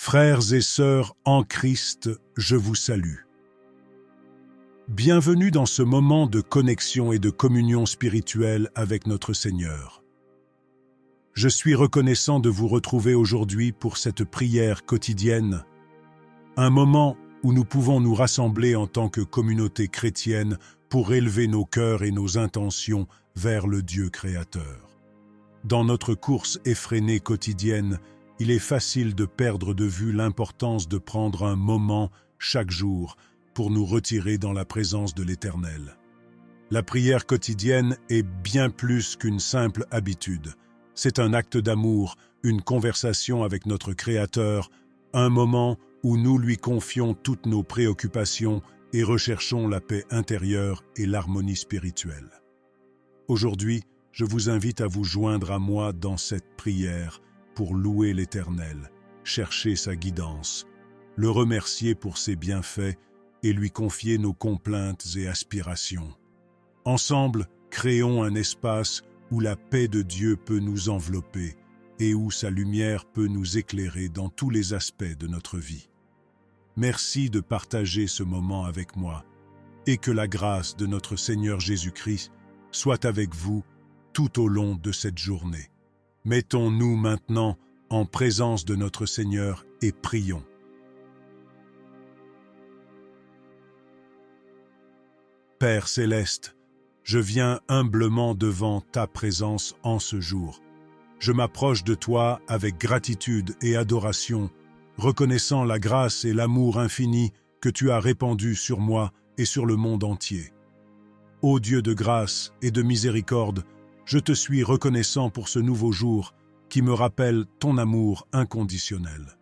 Frères et sœurs en Christ, je vous salue. Bienvenue dans ce moment de connexion et de communion spirituelle avec notre Seigneur. Je suis reconnaissant de vous retrouver aujourd'hui pour cette prière quotidienne, un moment où nous pouvons nous rassembler en tant que communauté chrétienne pour élever nos cœurs et nos intentions vers le Dieu créateur. Dans notre course effrénée quotidienne, il est facile de perdre de vue l'importance de prendre un moment chaque jour pour nous retirer dans la présence de l'Éternel. La prière quotidienne est bien plus qu'une simple habitude. C'est un acte d'amour, une conversation avec notre Créateur, un moment où nous lui confions toutes nos préoccupations et recherchons la paix intérieure et l'harmonie spirituelle. Aujourd'hui, je vous invite à vous joindre à moi dans cette prière pour louer l'Éternel, chercher sa guidance, le remercier pour ses bienfaits et lui confier nos complaintes et aspirations. Ensemble, créons un espace où la paix de Dieu peut nous envelopper et où sa lumière peut nous éclairer dans tous les aspects de notre vie. Merci de partager ce moment avec moi et que la grâce de notre Seigneur Jésus-Christ soit avec vous tout au long de cette journée. Mettons-nous maintenant en présence de notre Seigneur et prions. Père céleste, je viens humblement devant ta présence en ce jour. Je m'approche de toi avec gratitude et adoration, reconnaissant la grâce et l'amour infini que tu as répandu sur moi et sur le monde entier. Ô Dieu de grâce et de miséricorde, je te suis reconnaissant pour ce nouveau jour qui me rappelle ton amour inconditionnel.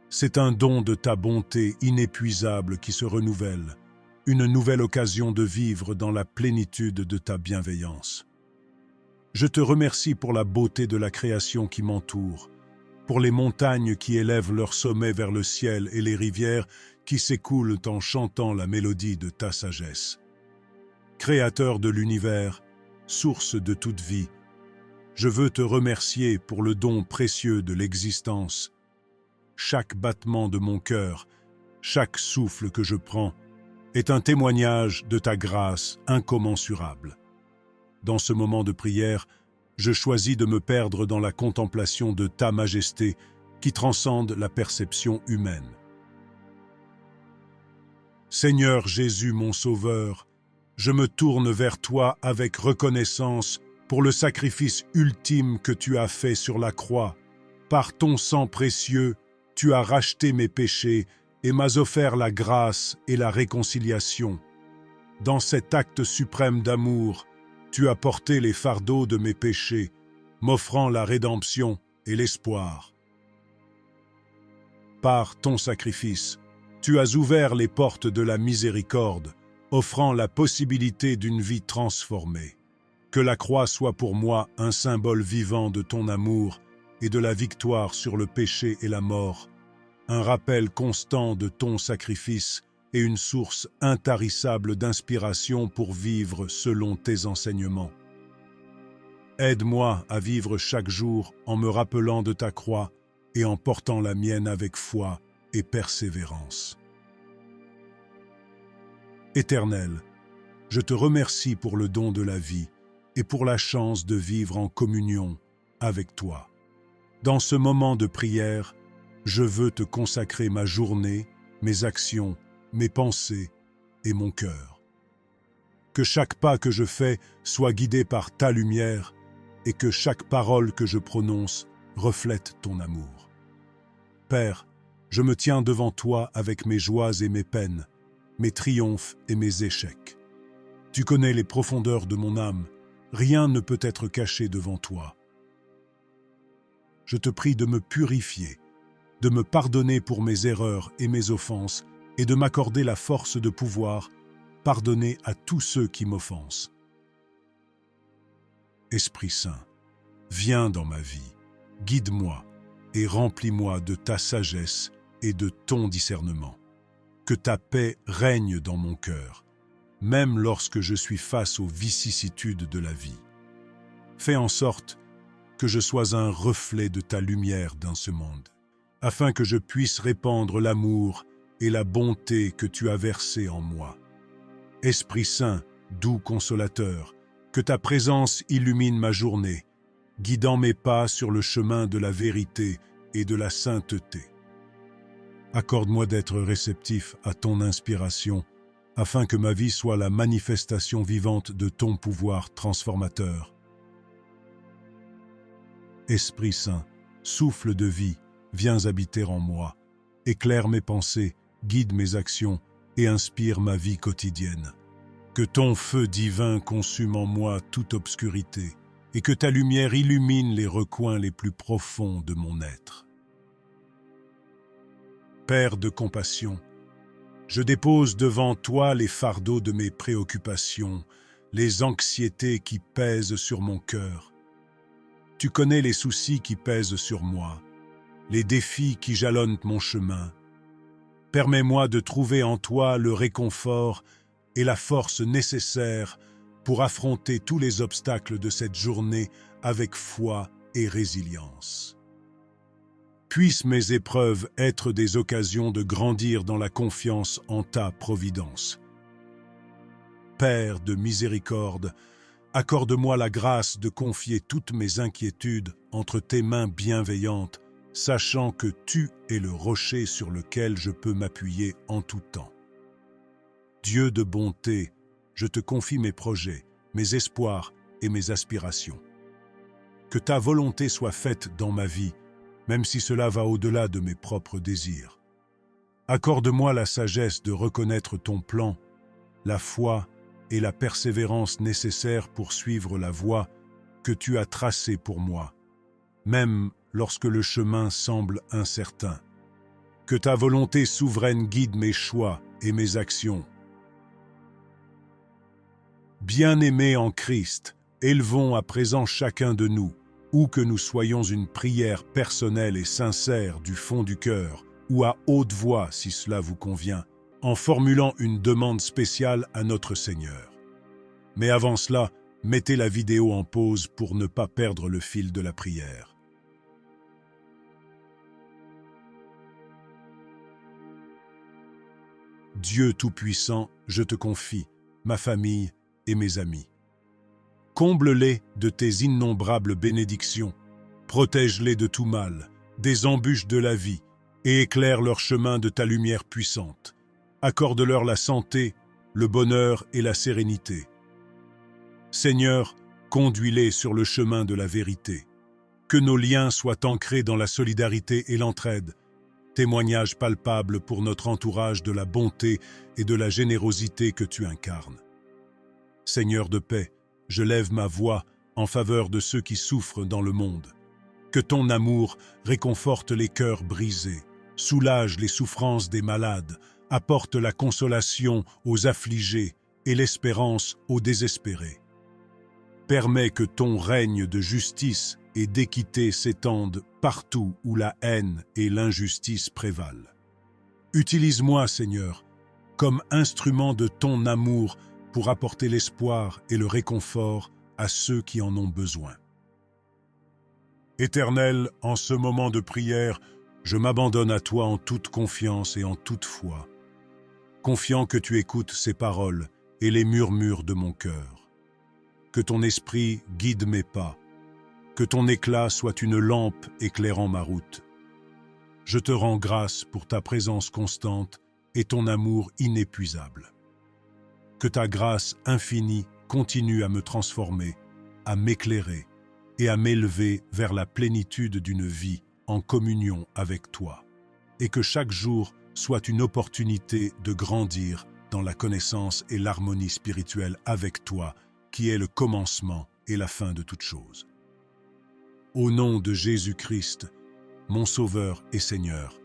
C'est un don de ta bonté inépuisable qui se renouvelle, une nouvelle occasion de vivre dans la plénitude de ta bienveillance. Je te remercie pour la beauté de la création qui m'entoure, pour les montagnes qui élèvent leur sommet vers le ciel et les rivières qui s'écoulent en chantant la mélodie de ta sagesse. Créateur de l'univers, source de toute vie, je veux te remercier pour le don précieux de l'existence. Chaque battement de mon cœur, chaque souffle que je prends, est un témoignage de ta grâce incommensurable. Dans ce moment de prière, je choisis de me perdre dans la contemplation de ta majesté qui transcende la perception humaine. Seigneur Jésus, mon Sauveur, je me tourne vers toi avec reconnaissance pour le sacrifice ultime que tu as fait sur la croix. Par ton sang précieux, tu as racheté mes péchés et m'as offert la grâce et la réconciliation. Dans cet acte suprême d'amour, tu as porté les fardeaux de mes péchés, m'offrant la rédemption et l'espoir. Par ton sacrifice, tu as ouvert les portes de la miséricorde, offrant la possibilité d'une vie transformée. Que la croix soit pour moi un symbole vivant de ton amour et de la victoire sur le péché et la mort, un rappel constant de ton sacrifice et une source intarissable d'inspiration pour vivre selon tes enseignements. Aide-moi à vivre chaque jour en me rappelant de ta croix et en portant la mienne avec foi et persévérance. Éternel, je te remercie pour le don de la vie et pour la chance de vivre en communion avec toi. Dans ce moment de prière, je veux te consacrer ma journée, mes actions, mes pensées et mon cœur. Que chaque pas que je fais soit guidé par ta lumière et que chaque parole que je prononce reflète ton amour. Père, je me tiens devant toi avec mes joies et mes peines, mes triomphes et mes échecs. Tu connais les profondeurs de mon âme, rien ne peut être caché devant toi. Je te prie de me purifier, de me pardonner pour mes erreurs et mes offenses, et de m'accorder la force de pouvoir pardonner à tous ceux qui m'offensent. Esprit Saint, viens dans ma vie, guide-moi et remplis-moi de ta sagesse et de ton discernement. Que ta paix règne dans mon cœur, même lorsque je suis face aux vicissitudes de la vie. Fais en sorte que je sois un reflet de ta lumière dans ce monde, afin que je puisse répandre l'amour et la bonté que tu as versé en moi. Esprit Saint, doux consolateur, que ta présence illumine ma journée, guidant mes pas sur le chemin de la vérité et de la sainteté. Accorde-moi d'être réceptif à ton inspiration, afin que ma vie soit la manifestation vivante de ton pouvoir transformateur. Esprit Saint, souffle de vie, viens habiter en moi, éclaire mes pensées, guide mes actions et inspire ma vie quotidienne. Que ton feu divin consume en moi toute obscurité et que ta lumière illumine les recoins les plus profonds de mon être. Père de compassion, je dépose devant toi les fardeaux de mes préoccupations, les anxiétés qui pèsent sur mon cœur. Tu connais les soucis qui pèsent sur moi, les défis qui jalonnent mon chemin. Permets-moi de trouver en toi le réconfort et la force nécessaires pour affronter tous les obstacles de cette journée avec foi et résilience. Puissent mes épreuves être des occasions de grandir dans la confiance en ta providence. Père de miséricorde, accorde-moi la grâce de confier toutes mes inquiétudes entre tes mains bienveillantes, sachant que tu es le rocher sur lequel je peux m'appuyer en tout temps. Dieu de bonté, je te confie mes projets, mes espoirs et mes aspirations. Que ta volonté soit faite dans ma vie, même si cela va au-delà de mes propres désirs. Accorde-moi la sagesse de reconnaître ton plan, la foi et la persévérance nécessaires pour suivre la voie que tu as tracée pour moi, même lorsque le chemin semble incertain. Que ta volonté souveraine guide mes choix et mes actions. Bien-aimés en Christ, élevons à présent chacun de nous, où que nous soyons, une prière personnelle et sincère du fond du cœur, ou à haute voix si cela vous convient, en formulant une demande spéciale à notre Seigneur. Mais avant cela, mettez la vidéo en pause pour ne pas perdre le fil de la prière. Dieu Tout-Puissant, je te confie ma famille et mes amis. Comble-les de tes innombrables bénédictions, protège-les de tout mal, des embûches de la vie, et éclaire leur chemin de ta lumière puissante. Accorde-leur la santé, le bonheur et la sérénité. Seigneur, conduis-les sur le chemin de la vérité. Que nos liens soient ancrés dans la solidarité et l'entraide, témoignage palpable pour notre entourage de la bonté et de la générosité que tu incarnes. Seigneur de paix, je lève ma voix en faveur de ceux qui souffrent dans le monde. Que ton amour réconforte les cœurs brisés, soulage les souffrances des malades, apporte la consolation aux affligés et l'espérance aux désespérés. Permets que ton règne de justice et d'équité s'étende partout où la haine et l'injustice prévalent. Utilise-moi, Seigneur, comme instrument de ton amour pour apporter l'espoir et le réconfort à ceux qui en ont besoin. Éternel, en ce moment de prière, je m'abandonne à toi en toute confiance et en toute foi, confiant que tu écoutes ces paroles et les murmures de mon cœur. Que ton esprit guide mes pas, que ton éclat soit une lampe éclairant ma route. Je te rends grâce pour ta présence constante et ton amour inépuisable. Que ta grâce infinie continue à me transformer, à m'éclairer et à m'élever vers la plénitude d'une vie en communion avec toi, et que chaque jour soit une opportunité de grandir dans la connaissance et l'harmonie spirituelle avec toi, qui est le commencement et la fin de toute chose. Au nom de Jésus-Christ, mon Sauveur et Seigneur,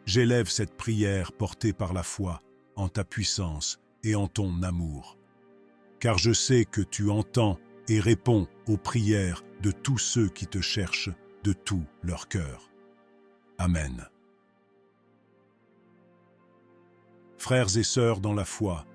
j'élève cette prière portée par la foi en ta puissance et en ton amour, car je sais que tu entends et réponds aux prières de tous ceux qui te cherchent de tout leur cœur. Amen. Frères et sœurs dans la foi,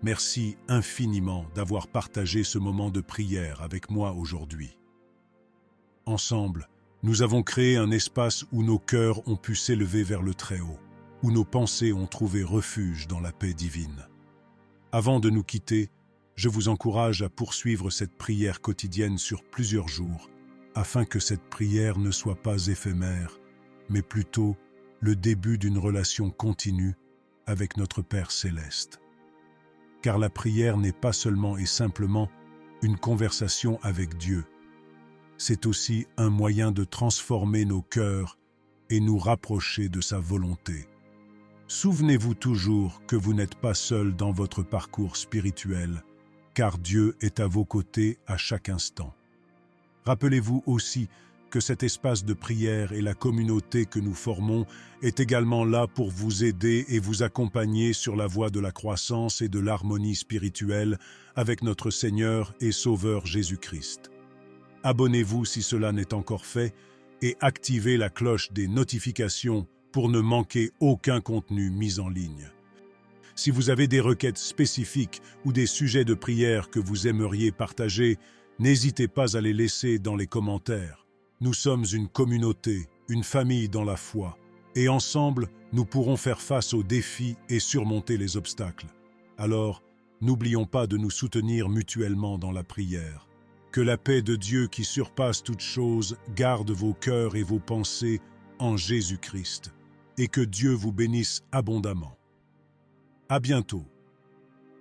merci infiniment d'avoir partagé ce moment de prière avec moi aujourd'hui. Ensemble, nous avons créé un espace où nos cœurs ont pu s'élever vers le Très-Haut, où nos pensées ont trouvé refuge dans la paix divine. Avant de nous quitter, je vous encourage à poursuivre cette prière quotidienne sur plusieurs jours, afin que cette prière ne soit pas éphémère, mais plutôt le début d'une relation continue avec notre Père céleste. Car la prière n'est pas seulement et simplement une conversation avec Dieu, c'est aussi un moyen de transformer nos cœurs et nous rapprocher de sa volonté. Souvenez-vous toujours que vous n'êtes pas seul dans votre parcours spirituel, car Dieu est à vos côtés à chaque instant. Rappelez-vous aussi que cet espace de prière et la communauté que nous formons est également là pour vous aider et vous accompagner sur la voie de la croissance et de l'harmonie spirituelle avec notre Seigneur et Sauveur Jésus-Christ. Abonnez-vous si cela n'est encore fait et activez la cloche des notifications pour ne manquer aucun contenu mis en ligne. Si vous avez des requêtes spécifiques ou des sujets de prière que vous aimeriez partager, n'hésitez pas à les laisser dans les commentaires. Nous sommes une communauté, une famille dans la foi, et ensemble, nous pourrons faire face aux défis et surmonter les obstacles. Alors, n'oublions pas de nous soutenir mutuellement dans la prière. Que la paix de Dieu qui surpasse toute chose garde vos cœurs et vos pensées en Jésus-Christ, et que Dieu vous bénisse abondamment. À bientôt.